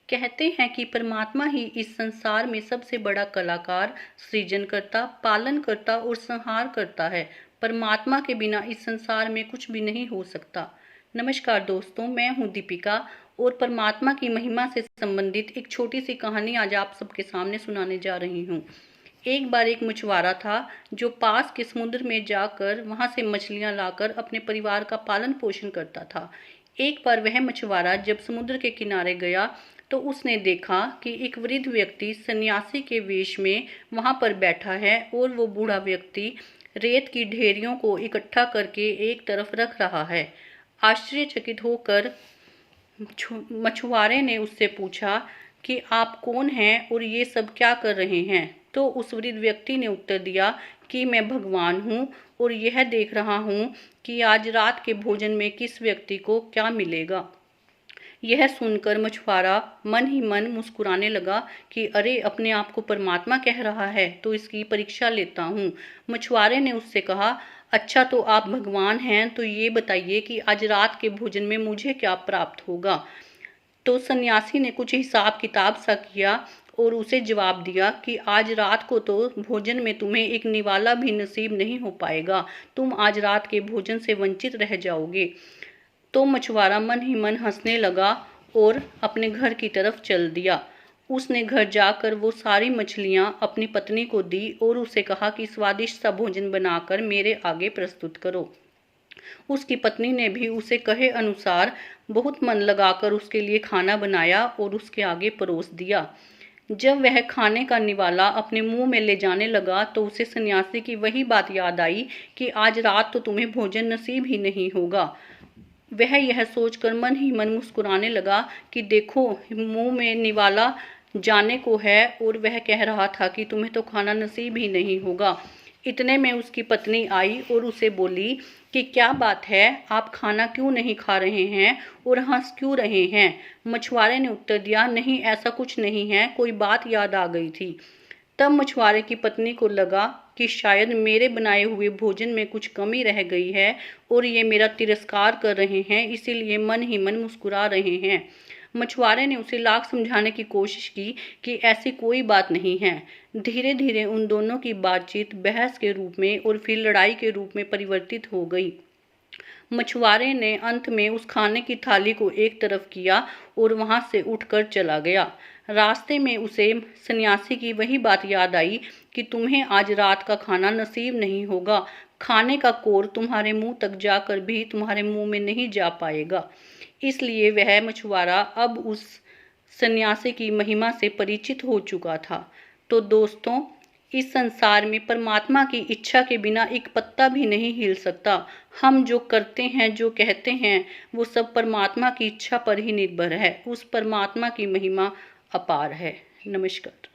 कहते हैं कि परमात्मा ही इस संसार में सबसे बड़ा कलाकार, सृजनकर्ता, पालनकर्ता और संहार करता है। परमात्मा के बिना इस संसार में कुछ भी नहीं हो सकता। नमस्कार दोस्तों, मैं हूँ दीपिका और परमात्मा की महिमा से संबंधित एक छोटी सी कहानी आज आप सबके सामने सुनाने जा रही हूँ। एक बार एक मछुआरा था जो पास के समुद्र में जाकर वहां से मछलियां लाकर अपने परिवार का पालन पोषण करता था। एक बार वह मछुआरा जब समुद्र के किनारे गया तो उसने देखा कि एक वृद्ध व्यक्ति सन्यासी के वेश में वहां पर बैठा है और वो बूढ़ा व्यक्ति रेत की ढेरियों को इकट्ठा करके एक तरफ रख रहा है। आश्चर्यचकित होकर मछुआरे ने उससे पूछा कि आप कौन हैं और ये सब क्या कर रहे हैं। तो उस वृद्ध व्यक्ति ने उत्तर दिया कि मैं भगवान हूँ और यह देख रहा हूँ कि आज रात के भोजन में किस व्यक्ति को क्या मिलेगा। यह सुनकर मछुआरा मन ही मन मुस्कुराने लगा कि अरे, अपने आप को परमात्मा कह रहा है तो इसकी परीक्षा लेता हूँ। मछुआरे ने उससे कहा, अच्छा तो आप भगवान हैं तो ये बताइए कि आज रात के भोजन में मुझे क्या प्राप्त होगा। तो सन्यासी ने कुछ हिसाब किताब सा किया और उसे जवाब दिया कि आज रात को तो भोजन में तुम्हें एक निवाला भी नसीब नहीं हो पाएगा, तुम आज रात के भोजन से वंचित रह जाओगे। तो मछुआरा मन ही मन हंसने लगा और अपने घर की तरफ चल दिया। उसने घर जाकर वो सारी मछलियां अपनी पत्नी को दी और उसे कहा कि स्वादिष्ट सा भोजन बनाकर मेरे आगे प्रस्तुत करो। उसकी पत्नी ने भी उसे कहे अनुसार बहुत मन लगाकर उसके लिए खाना बनाया और उसके आगे परोस दिया। जब वह खाने का निवाला अपने मुंह में ले जाने लगा तो उसे सन्यासी की वही बात याद आई कि आज रात तो तुम्हें भोजन नसीब ही नहीं होगा। वह यह सोचकर मन ही मन मुस्कुराने लगा कि देखो, मुंह में निवाला जाने को है और वह कह रहा था कि तुम्हें तो खाना नसीब ही नहीं होगा। इतने में उसकी पत्नी आई और उसे बोली कि क्या बात है, आप खाना क्यों नहीं खा रहे हैं और हंस क्यों रहे हैं। मछुआरे ने उत्तर दिया, नहीं ऐसा कुछ नहीं है, कोई बात याद आ गई थी। तब मछुआरे की पत्नी को लगा कि शायद मेरे बनाए हुए भोजन में कुछ कमी रह गई है और ये मेरा तिरस्कार कर रहे हैं, इसीलिए मन ही मन मुस्कुरा रहे हैं। मछुआरे ने उसे लाख समझाने की कोशिश की कि ऐसी कोई बात नहीं है। धीरे धीरे उन दोनों की बातचीत बहस के रूप में और फिर लड़ाई के रूप में परिवर्तित हो गई। मछुआरे ने अंत में उस खाने की थाली को एक तरफ किया और वहां से उठकर चला गया। रास्ते में उसे सन्यासी की वही बात याद आई कि तुम्हें आज रात का खाना नसीब नहीं होगा, खाने का कौर तुम्हारे मुंह तक जाकर भी तुम्हारे मुंह में नहीं जा पाएगा। इसलिए वह मछुआरा अब उस सन्यासी की महिमा से परिचित हो चुका था। तो दोस्तों, इस संसार में परमात्मा की इच्छा के बिना एक पत्ता भी नहीं हिल सकता। हम जो करते हैं, जो कहते हैं, वो सब परमात्मा की इच्छा पर ही निर्भर है। उस परमात्मा की महिमा अपार है। नमस्कार।